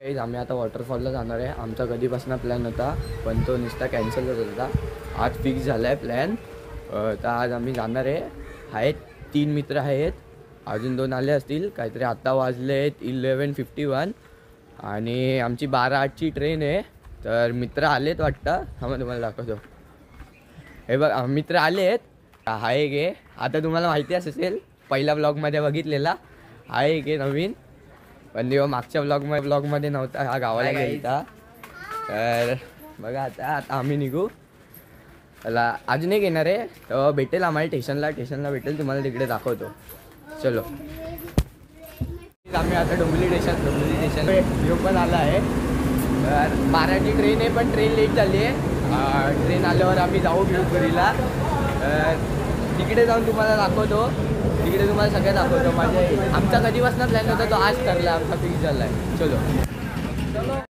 आम्ही आता वॉटरफॉलला जाणार आहे. आमचा कधीपासून प्लॅन होता पण तो नुसता कॅन्सल होत होता. आज फिक्स झाला आहे प्लॅन. तर आज आम्ही जाणार आहे. आहेत 3 मित्र आहेत, अजून 2 आले असतील काहीतरी. आत्ता वाजले आहेत 11:51 आणि आमची 12:08ची ट्रेन आहे. तर मित्र आलेत वाटतं. हा तुम्हाला दाखवतो. हे बघ मित्र आले आहेत. हा एक आहे, आता तुम्हाला माहिती असेल पहिल्या ब्लॉगमध्ये बघितलेला. हा एक आहे नवीन, पण तेव्हा मागच्या ब्लॉगमध्ये नव्हता. हा गावाला गेला. तर बघा आता आम्ही निघू. त्याला अजून एक येणार आहे, तर भेटेल आम्हाला स्टेशनला भेटेल. तुम्हाला तिकडे दाखवतो. चलो आम्ही आता डोंबिवली स्टेशन व्ह्यू पण आला आहे. तर 12ची ट्रेन आहे पण ट्रेन लेट झाली आहे. ट्रेन आल्यावर आम्ही जाऊ भिवपुरीला. तिकडे जाऊन तुम्हाला दाखवतो. तिकडे तुम्हाला सगळं दाखवतो. आमचा कधीपासून प्लॅन होता तो आज ठरला, आमचा फिक्स झाला आहे. चलो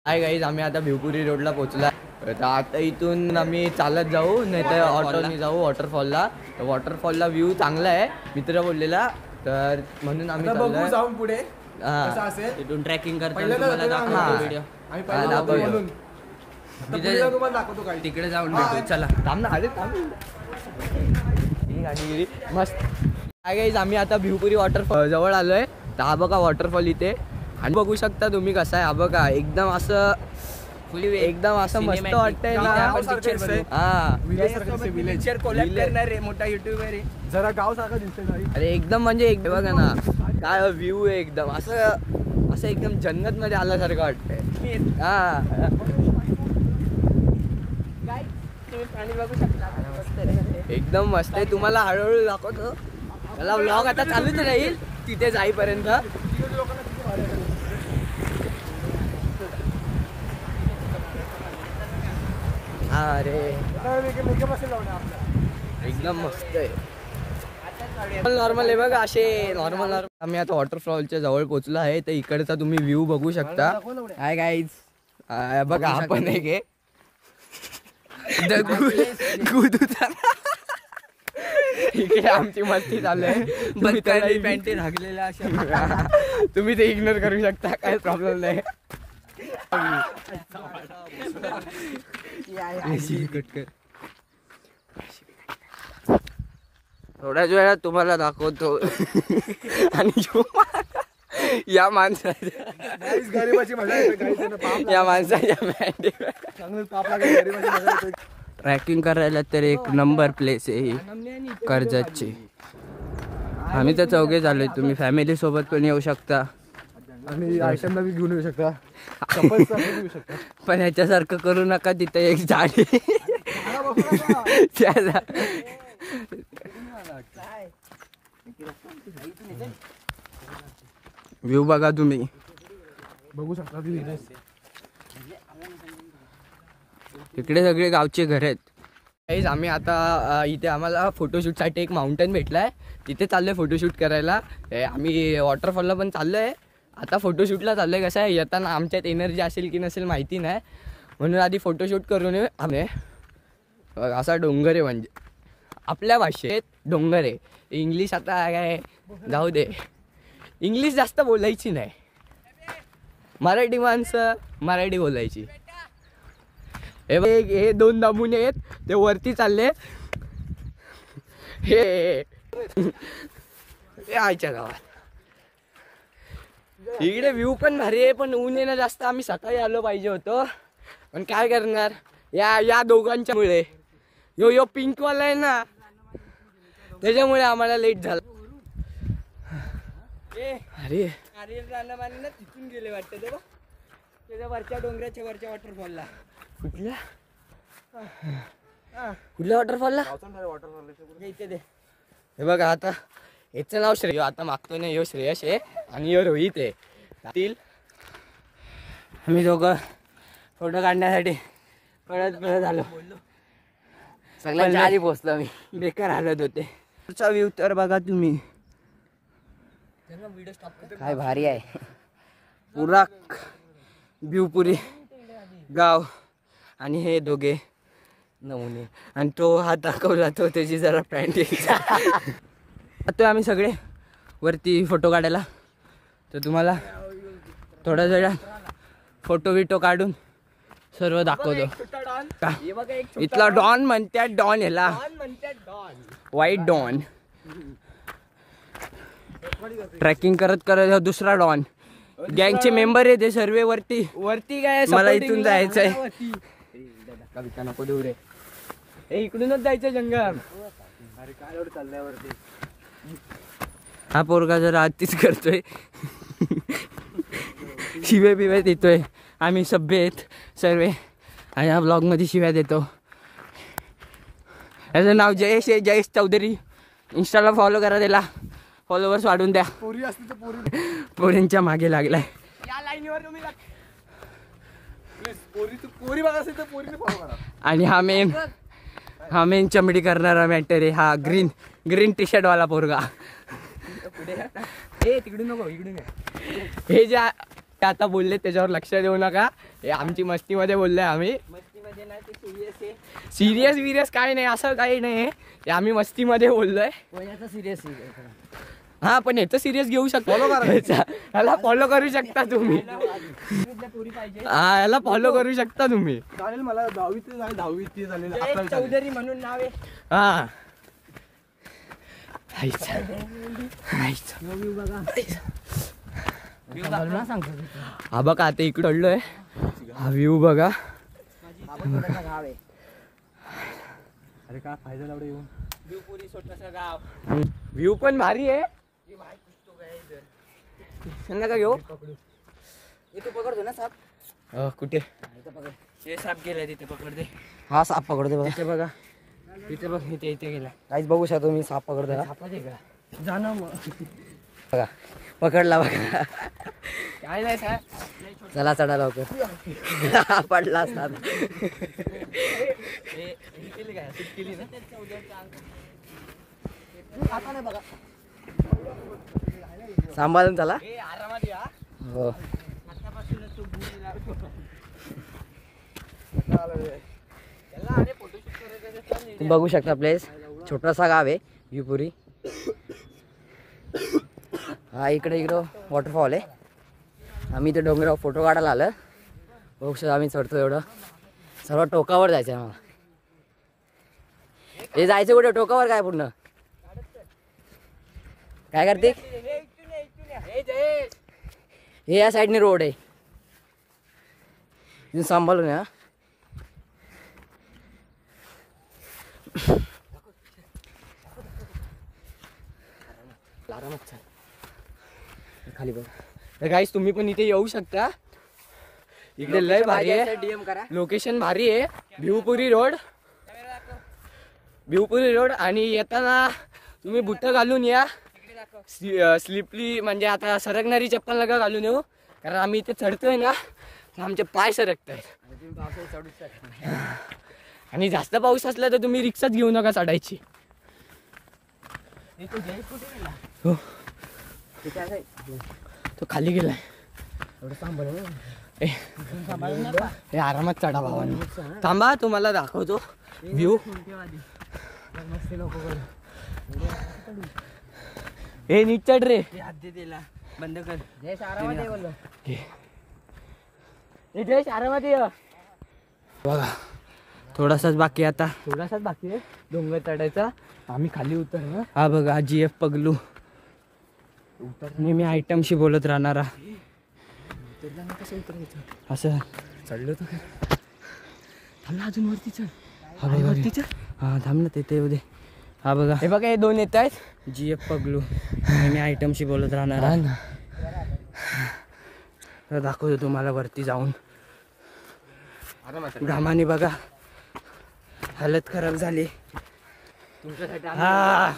हाय गाईज, आम्ही आता भिवपुरी रोडला पोहोचला. तर आता इथून आम्ही चालत जाऊ नाही तर ऑटोने जाऊ वॉटरफॉलला. तर वॉटरफॉलला व्ह्यू चांगला आहे मित्र बोललेला, तर म्हणून आम्ही जाऊन पुढे तिथून ट्रॅकिंग व्हिडिओ तिकडे जाऊन भेटू. चला थांब ना. अरे थांब मस्त. काय गाईज, आम्ही आता भिवपुरी वॉटरफॉल जवळ आलोय. तर हा बघा वॉटरफॉल इथे, आणि बघू शकता तुम्ही कसा आहे. हा बघा एकदम असं मस्त वाटतंय ना. मोठा युट्यूबर आहे, जरा गाव सारखं दिसतंय. अरे एकदम म्हणजे बघा ना काय व्ह्यू आहे. एकदम असं एकदम जन्नत मध्ये आल्यासारखं वाटतंय. पाणी बघू शकता, एकदम मस्त आहे. तुम्हाला हळूहळू दाखवतो. मला व्लॉग आता चालूच राहील तिथे जाईपर्यंत. अरे एकदम मस्त आहे. नॉर्मल आहे बघा, असे नॉर्मल. आम्ही आता वॉटरफॉलच्या जवळ पोहोचलो आहे. तर इकडचा तुम्ही व्ह्यू बघू शकता. हाय गाईज, बघा आपण एक आहे इकडे आमची मस्ती चालू आहे. पॅन्टी लागलेल्या अशा तुम्ही ते इग्नोर करू शकता, काय प्रॉब्लेम नाही. थोड्याच वेळात तुम्हाला दाखवतो. आणि या माणसाच्या ट्रॅकिंग करायला तर एक नंबर प्लेस आहे ही कर्जतची. आम्ही तर चौघे झालोय. तुम्ही फॅमिली सोबत पण येऊ शकता आणि आयटमला बी घेऊन येऊ शकता. पण ह्याच्यासारखं करू नका. तिथे एक झाड व्ह्यू बघा तुम्ही बघू शकता. इकडे सगळे गावचे घर आहेत. आम्ही आता इथे आम्हाला फोटोशूटसाठी एक माउंटेन भेटलाय. तिथे चाललोय फोटोशूट करायला. आम्ही वॉटरफॉलला पण चाललोय. आता फोटोशूटला चाललोय. कसं आहे, येताना आमच्यात एनर्जी असेल की नसेल माहिती नाही, म्हणून आधी फोटोशूट करून आम्ही. असा डोंगर आहे, म्हणजे आपल्या भाषेत डोंगर आहे. इंग्लिश आता काय जाऊ दे, इंग्लिश जास्त बोलायची नाही. मराठी माणसं मराठी बोलायची. हे 2 नमुने आहेत, ते वरती चालले. हे आयच्या गावात इकडे व्ह्यू पण भारी आहे, पण ऊन येणं जास्त. आम्ही सकाळी आलो पाहिजे होतो, पण काय करणार या दोघांच्या मुळे. यो पिंकवाला आहे ना, त्याच्यामुळे आम्हाला लेट झाला. अरे तिथून गेले वाटतं तेव्हा त्याच्या वरच्या डोंगराच्या वरच्या वॉटरफॉलला. कुठल्या वॉटरफॉलला? इथे दे. हे बघा, आता याचं नाव श्रेय. आता मागतो नाही, यो श्रेयश आहे आणि यो रोहित आहे. आम्ही दोघं फोटो काढण्यासाठी पळत आलो. सगळ्यांच्या आधी पोहोचलो मी. बेकार हालत होते. पुढचा व्ह्यू तर बघा तुम्ही, काय भारी आहे. पुरा भिवपुरी गाव आणि हे दोघे नमुने. आणि तो हात दाखवला तो त्याची जरा पॅन्ट. आता आम्ही सगळे वरती फोटो काढायला. तर तुम्हाला थोड्या वेळात फोटो विटो काढून सर्व दाखवतो. छोटा डॉन. का? हे बघा एक छोटा इथला डॉन म्हणतात डॉन ह्याला डॉन म्हणतात डॉन. White don. ट्रेकिंग करत करत हा दुसरा डॉन. गँगचे मेंबर आहे ते सर्व वरती. वरती काय मला इथून जायचंय. कविता नको देऊ रे. हे इकडूनच जायचं जंगल. अरे काय एवढं चाललंय वरती. हा पोरगा जरा आतीच करतोय. शिव्या बिव्या देतोय. आम्ही सभ्य आहेत सर्व आणि या ब्लॉगमध्ये शिव्या देतो. याचं नाव जयेश आहे, जयेश चौधरी. इंस्टाला फॉलो करा त्याला. फॉलोवर्स वाढून द्या. पोरी असते तर पोरी. पोरींच्या मागे लागलाय. या लाईनीवर तुम्ही पोरी बघा असेल तर पोरीने फॉलो करा. आणि हा मेन चमडी करणारा मॅटर आहे. हा ग्रीन टी शर्ट वाला पोरगा. ए तिकडून नको इकडून हे जे आता बोलले त्याच्यावर लक्ष देऊ नका. हे आमची मस्तीमध्ये बोललोय आम्ही. मस्तीमध्ये नाही ते सिरियस आहे. सिरियस विरियस काही नाही, असं काही नाही. हे आम्ही मस्तीमध्ये बोललोय. कोणाचा सिरियस हा पण याचं सिरियस घेऊ शकता. याला फॉलो करू शकता तुम्ही. पोरी पाहिजे. हा याला फॉलो करू शकता तुम्ही. चालेल मला 10वी झालेलं चौधरी म्हणून नाव आहे. हा हा बघा आता इकडं अडलोय. हा व्ह्यू बघा. गाव आहे. अरे काय फायदा लावडे येऊन. व्ह्यूपुरी छोटंसं गाव. व्ह्यू पण भारी आहे. का घेऊ इथे पकडतो ना साप. कुठे हे साप गेलाय तिथे पकडते. हा साप पकडते बघा. इथे बघा. इथे बघ इथे गेला. काहीच बघू शकतो तुम्ही. साप पकडतो सापाचे का जाणं मग. बघा पकडला बघा. काय नाही साहेब. चला चढा लवकर. पडला असता. केली ना आता नाही बघा. सांभाळून चला. आरामात या. हो आतापासूनच तो बुरी लागतो. तुम्ही बघू शकता प्लेस. छोटासा गाव आहे व्ह्यूपुरी. हा इकडे वॉटरफॉल आहे. आम्ही इथे डोंगरावर फोटो काढायला आलं. बघू शकता आम्ही चढतो एवढं. सर्व टोकावर जायचं आहे आम्हाला. हे जायचं कुठे टोकावर काय पूर्ण काय करते. हे या साईडने रोड आहे. इथून सांभाळून या. खाली बघा. तर गाईस तुम्ही पण इथे येऊ शकता. इकडे लय भारी आहे. डीएम करा. लोकेशन भारी आहे. भिवपुरी रोड आणि येताना तुम्ही बुट घालून या. स्लिपली म्हणजे आता सरकणारी चप्पल नका घालून येऊ. कारण आम्ही इथे चढतोय ना तर आमचे पाय सरकत आहेत. आणि जास्त पाऊस असला तर तुम्ही रिक्षाच घेऊ नका चढायची. हो तो खाली गेलाय. हे आरामात चढा भावांनो. थांबा तुम्हाला दाखवतो व्ह्यू. हे नीट चढ रे. बंद कर. आरामात ये. बघा थोडासाच बाकी आता. थोडासाच बाकी आहे डोंगर चढायचा. आम्ही खाली उतरलो. हा बघा GF पगलू. नेहमी आयटमशी बोलत राहणारा. असं चढलो तर थांबला अजून वरती चढ. हा बघा वरती चढ. हा थांब ना ते उदे. हा बघा हे बघा हे दोन येत आहेत. GF पगलू नेहमी आयटमशी बोलत राहणारा. तर दाखवतो तुम्हाला वरती जाऊन. घामाने बघा हालत खराब झाली. हा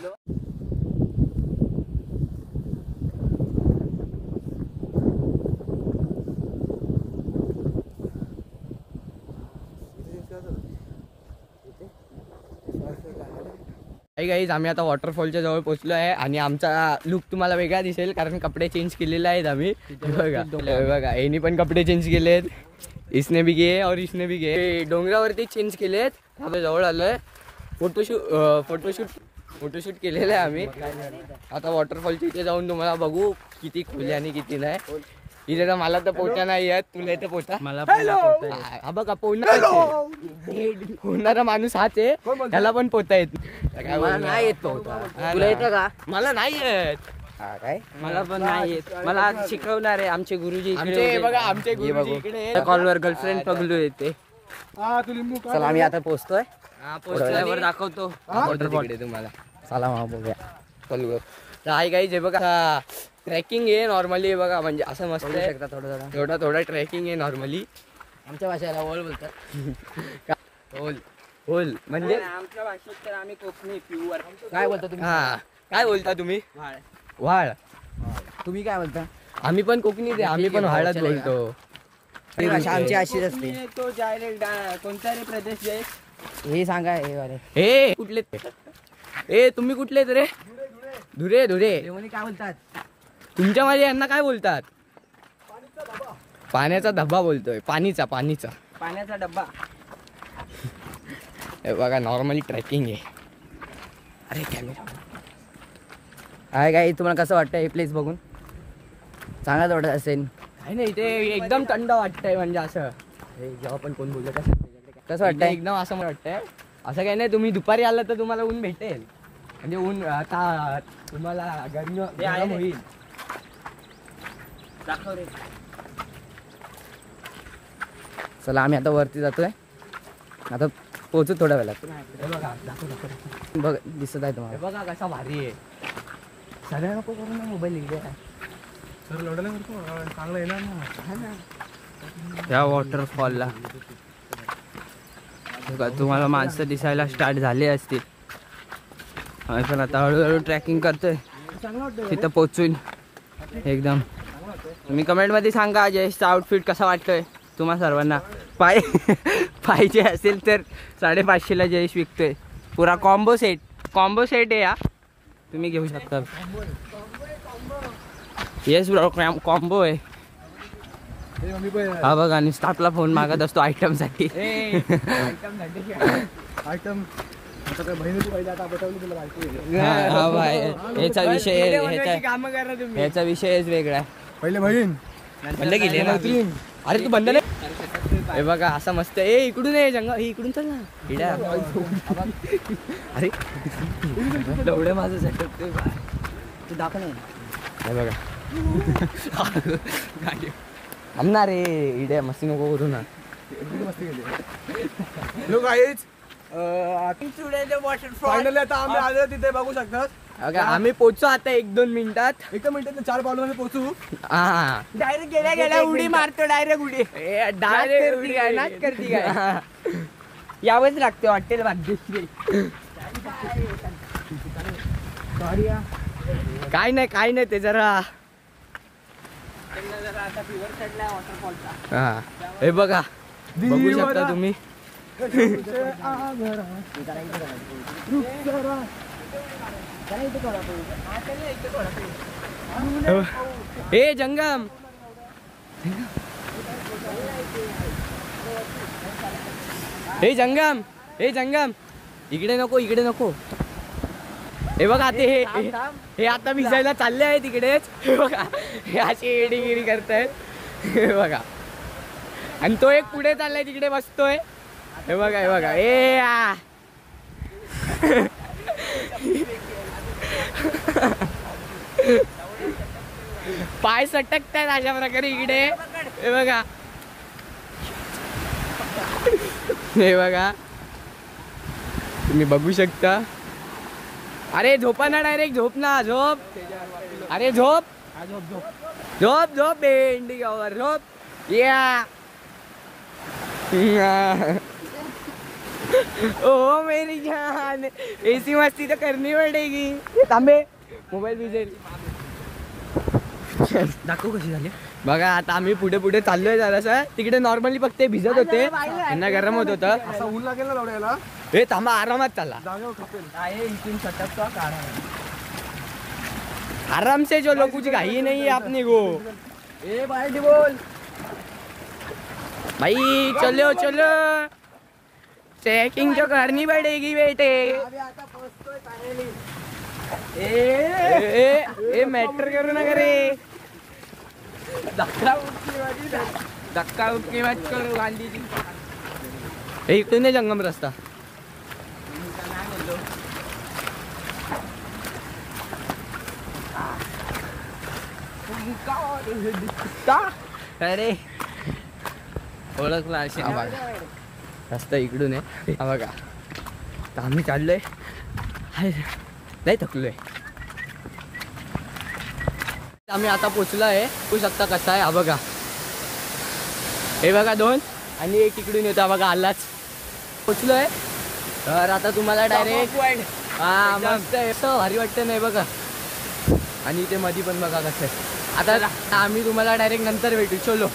गाईज आम्ही आता वॉटरफॉलच्या जवळ पोहोचलो आहे. आणि आमचा लुक तुम्हाला वेगळा दिसेल कारण कपडे चेंज केलेले आहेत आम्ही. बघा यांनी पण कपडे चेंज केलेत. इसने भी गे और इसने भी गे. डोंगरावरती चेंज केलेत. आता जवळ आलोय. फोटोशूट केलेलं आहे आम्ही. आता वॉटरफॉलच्या इथे जाऊन तुम्हाला बघू किती खोली आणि किती नाही. इथे तर मला तर पोटा नाही येत, तुला इथे पोटा मला हा बघा पोहणारा माणूस हाच आहे, त्याला पण पोहता येत मला नाही येत पोहता. तुला येतं का? मला नाही येत. काय मला पण नाही येत. मला आज शिकवणार आहे आमचे गुरुजी आमचे बघा आमचे गुरुजी इकडे कॉलवर गर्लफ्रेंड पगलू येते. चला आम्ही आता पोहोचतोय. पोहोचल्यावर दाखवतो वॉटर तुम्हाला. चला मग बघूया. चल तर आहे काही जे बघा ट्रेकिंग आहे नॉर्मली बघा, म्हणजे असं मस्त बघू आहे. शकता थोडं थोडा थोडा ट्रेकिंग आहे नॉर्मली. आमच्या भाषेला ओळ बोलतात. होल होल म्हणजे आमच्या भाषेत तर आम्ही कोकणी प्युअर. काय बोलता तुम्ही? हा काय बोलता तुम्ही? व्हाळ. तुम्ही काय बोलता? आम्ही पण कोकणीच आहे, आम्ही पण व्हाळच बोलतो. ही भाषा आमची अशीच असते. तो डायरेक्ट कोणता रे प्रदेश आहे? हे सांगा हे वाले. हे कुठले ए तुम्ही कुठले रे? धुरे धुरे. काय बोलतात? तुमच्या माझ्या यांना काय बोलतात? पाण्याचा धबा बोलतोय. पाणीचा पाण्याचा डब्बा. हे बघा नॉर्मली ट्रेकिंग आहे. अरे कॅमेरा काय काय तुम्हाला कसं वाटतं हे प्लेस बघून? चांगलाच वाटत असेल. काही नाही ते एकदम थंड वाटतंय, म्हणजे असं हे जेव्हा पण कोण बोलत असेल कसं वाटतंय? एकदम असं मला वाटतंय. असं काही नाही, तुम्ही दुपारी आला तर तुम्हाला ऊन भेटेल, म्हणजे ऊन आता तुम्हाला गरम होईल. दाखव रे. चला आम्ही आता वरती जातोय. आता पोहोचू थोड्या वेळात. हे बघा दाखव. बघ दिसत आहे हे तुम्हाला. बघा कसा भारी आहे. सगळ्या नको करून ना मोबाईल इकडे या वॉटरफॉलला तुम्हाला माणसं दिसायला स्टार्ट झाले असतील. आम्ही पण आता हळूहळू ट्रॅकिंग करतोय तिथं पोचून एकदम. तुम्ही कमेंटमध्ये सांगा जयेशचा आउटफिट कसा वाटतोय तुम्हा सर्वांना. पाहिजे असेल तर 550ला जयेश विकतोय. पुरा कॉम्बो सेट आहे या, तुम्ही घेऊ शकता. येस ब्रो कॉम्बो आहे. हा बघा नुसता आपला फोन मागत असतो आयटम साठी. हा भाई याचा विषयच वेगळा आहे. पहिले बहीण बंद केली ना. अरे तू बंद नाही. हे बघा असं मस्त. इकडून आहे जंगल, इकडून चल ना इड्या. अरे एवढं माझं झटकतोय तू दाखव नाही. हे बघा आमना रे इड्या मस्ती नको करू ना. फायनली आता आम्ही आलो तिथे बघू शकतात. आम्ही पोहोचू आता 1-2 मिनिटात. 1 मिनिटात 4 पावलांमध्ये पोहोचू. हा डायरेक्ट गेल्या उडी मारतो. डायरेक्ट उडी डायरेक्ट उडी काय नाच करती काय. यावंच लागते हॉटेल भाग्यश्री. काय नाही ते जरा. हा हे बघा बघू शकता तुम्ही. ए जंगम इकडे नको. हे बघा ते हे आता भिजायला चालले आहे तिकडेच. हे बघा हे अशी एडीगिरी करतायत. हे बघा आणि तो एक पुढे चाललाय तिकडे बसतोय. हे बघा ए पाय सटकतायत अशा प्रकारे इकडे. हे बघा तुम्ही बघू शकता. अरे झोपा ना डायरेक्ट. झोप. अरे झोप बेंडीगावर झोप. या ओ मेरी जान ऐसी मस्ती तो करनी पडेगी. थांबे मोबाईल भिजेल. दाखव कशी झाली. बघा आता आम्ही पुढे चाललोय जरासं. तिकडे नॉर्मली फक्त भिजत होते, त्यांना गरम होत होतं. असं ऊन लागेल ना लावड्याला. हे थांबा आरामात चालला. जागेवर खपेल. इथून सटकतो काढा. आराम से चलो, कुछ घाई नहीं है अपने को. ए बाहेर बोल भाई चलो ट्रैकिंग तो करनी पड़ेगी बेटे. ए मैटर करू नका रे. धक्का उक्की मत करू गांधीजी. हे इकडून नाही जंगम रस्ता. अरे ओळखला अशी हा बघा रस्ता इकडून आहे. हा बघा तर आम्ही चाललोय. हाय, नाही थकलोय. आम्ही आता पोचलो आहे. बघू शकता कसा आहे. हा बघा हे बघा 2 आणि एक इकडून येतो. हा बघा आलाच पोचलोय. तर आता तुम्हाला डायरेक्ट हा मस्त आहे. असं भारी वाटतं नाही बघा. आणि इथे मध्ये पण बघा कसं आहे. आता आम्ही तुम्हाला डायरेक्ट नंतर भेटू. चलो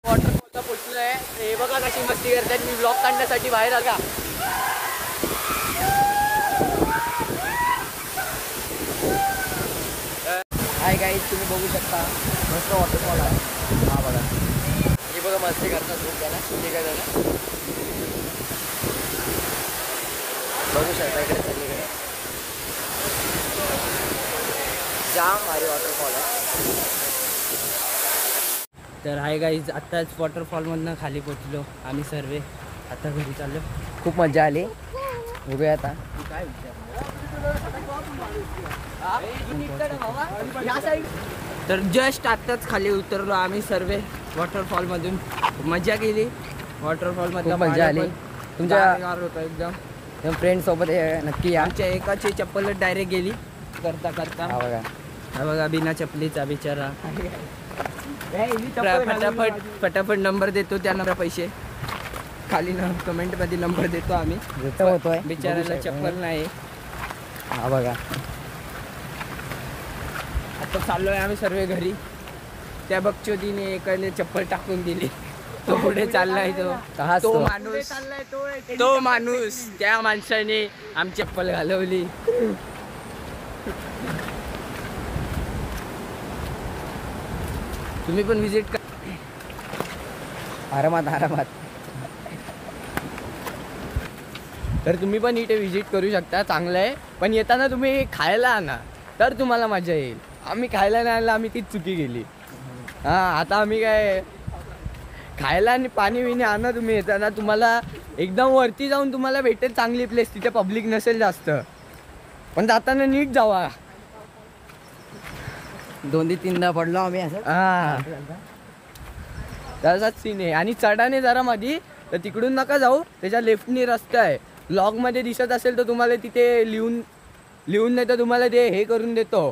वॉटरफॉलला पोचलोय. हे बघा कशी मस्ती करतात. मी ब्लॉग काढण्यासाठी बाहेर आला. हाय गाईज तुम्ही बघू शकता मस्त वॉटरफॉल आहे. हा बघा हे बघा मस्ती करतात खूप त्याला ठीक आहे त्याला बघू शकता इकडे सगळीकडे जाम भारी वॉटरफॉल आहे. तर हाय गाईज आत्ताच वॉटरफॉलमधनं खाली पोचलो आम्ही सर्व. आता घरी चाललो. खूप मजा आली. बघूया आता तर जस्ट आत्ताच खाली उतरलो आम्ही सर्व वॉटरफॉलमधून. मजा केली वॉटरफॉलमध्ये. खूप मजा आली. तुमच्या होतं एकदम फ्रेंड सोबत नक्की या. आमच्या एकाची चप्पल डायरेक्ट गेली करता करता. हा बघा हा बघा बिना चपलीचा बिचारा. फटाफट फटाफट नंबर देतो त्यांना पैसे खाली कमेंटमध्ये नंबर देतो आम्ही. होतोय बिचाराला चप्पल नाही. हा बघा आता चाललोय आम्ही सर्व घरी. त्या बकचोदीने एकाने चप्पल टाकून दिली. तो पुढे चाललाय. तो माणूस त्या माणसाने आमची चप्पल घालवली. तुम्ही पण विजिट करा आरामात आरामात. तर तुम्ही पण इथे विजिट करू शकता. चांगलं आहे. पण येताना तुम्ही खायला आणा तर तुम्हाला मजा येईल. आम्ही खायला नाही आणलं आम्ही तीच चुकी केली. हां आता आम्ही काय खायला आणि पाणी विणी आणा तुम्ही येताना. तुम्हाला एकदम वरती जाऊन तुम्हाला भेटेल चांगली प्लेस. तिथे पब्लिक नसेल जास्त. पण जाताना नीट जावा. 2-3दा पडलो आम्ही असं. हां तसाच सीन आहे. आणि चढाने जरा मधी तर तिकडून नका जाऊ. त्याच्या लेफ्टनी रस्ता आहे. ब्लॉगमध्ये दिसत असेल तर तुम्हाला तिथे लिहून नाही तर तुम्हाला ते हे करून देतो.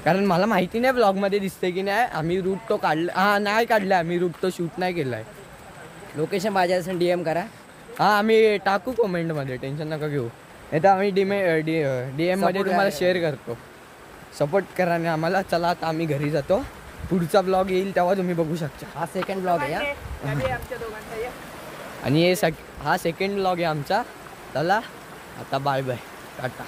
कारण मला माहिती नाही ब्लॉगमध्ये दिसते की नाही. आम्ही रूट तो काढला. हां नाही काढला आम्ही रूट तो शूट नाही केला आहे. लोकेशन पाहिजे असेल DM करा. हां आम्ही टाकू कमेंटमध्ये. टेन्शन नका घेऊ. नाही तर आम्ही DM मध्ये तुम्हाला शेअर करतो. सपोर्ट करा आणि आम्हाला. चला आता आम्ही घरी जातो. पुढचा ब्लॉग येईल तेव्हा तुम्ही बघू शकता. हा सेकंड ब्लॉग आहे. आणि हा सेकंड ब्लॉग आहे आमचा. चला आता बाय बाय टाटा.